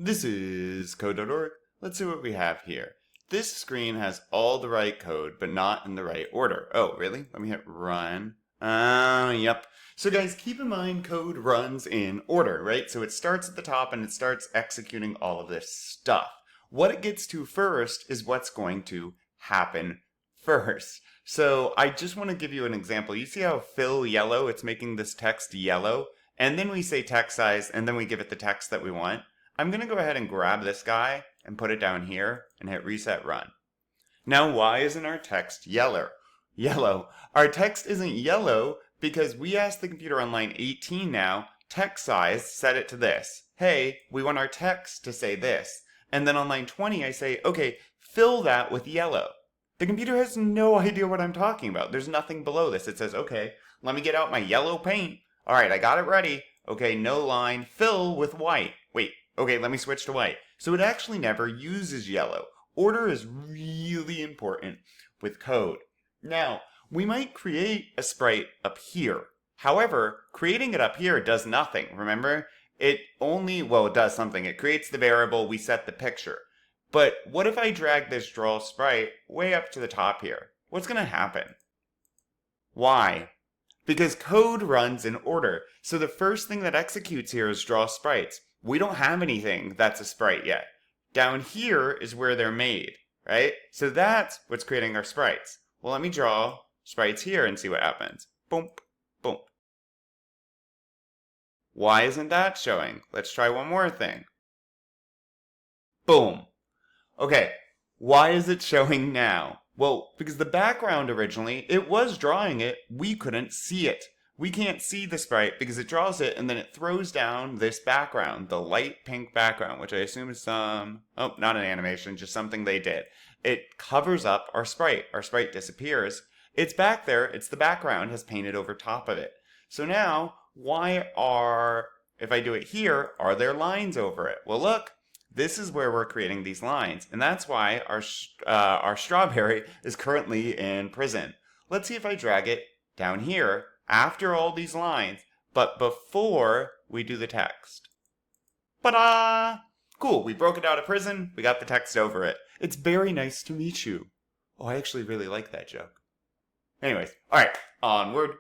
This is code.org. Let's see what we have here. This screen has all the right code, but not in the right order. Oh, really? Let me hit run. Yep. So guys, keep in mind code runs in order, right? So it starts at the top and it starts executing all of this stuff. What it gets to first is what's going to happen first. So I just want to give you an example. You see how fill yellow, it's making this text yellow, and then we say text size, and then we give it the text that we want. I'm going to go ahead and grab this guy and put it down here and hit reset run. Now, why isn't our text yellow? Our text isn't yellow because we asked the computer on line 18 now, text size, set it to this. Hey, we want our text to say this. And then on line 20, I say, okay, fill that with yellow. The computer has no idea what I'm talking about. There's nothing below this. It says, okay, let me get out my yellow paint. All right, I got it ready. Okay, no line, fill with white. Wait, okay, let me switch to white. So it actually never uses yellow. Order is really important with code. Now, we might create a sprite up here. However, creating it up here does nothing, remember? It does something. It creates the variable, we set the picture. But what if I drag this draw sprite way up to the top here? What's going to happen? Why? Because code runs in order. So the first thing that executes here is draw sprites. We don't have anything that's a sprite yet. Down here is where they're made, right? So that's what's creating our sprites. Well, let me draw sprites here and see what happens. Boom, boom. Why isn't that showing? Let's try one more thing. Boom. Okay, why is it showing now? Well, because the background originally, it was drawing it, we couldn't see it. We can't see the sprite because it draws it and then it throws down this background, the light pink background, which I assume is not an animation, just something they did. It covers up our sprite. Our sprite disappears. It's back there, it's the background has painted over top of it. So now, if I do it here, are there lines over it? Well, look. This is where we're creating these lines, and that's why our strawberry is currently in prison. Let's see if I drag it down here after all these lines, but before we do the text. Ta-da! Cool, we broke it out of prison, we got the text over it. It's very nice to meet you. Oh, I actually really like that joke. Anyways, alright, onward.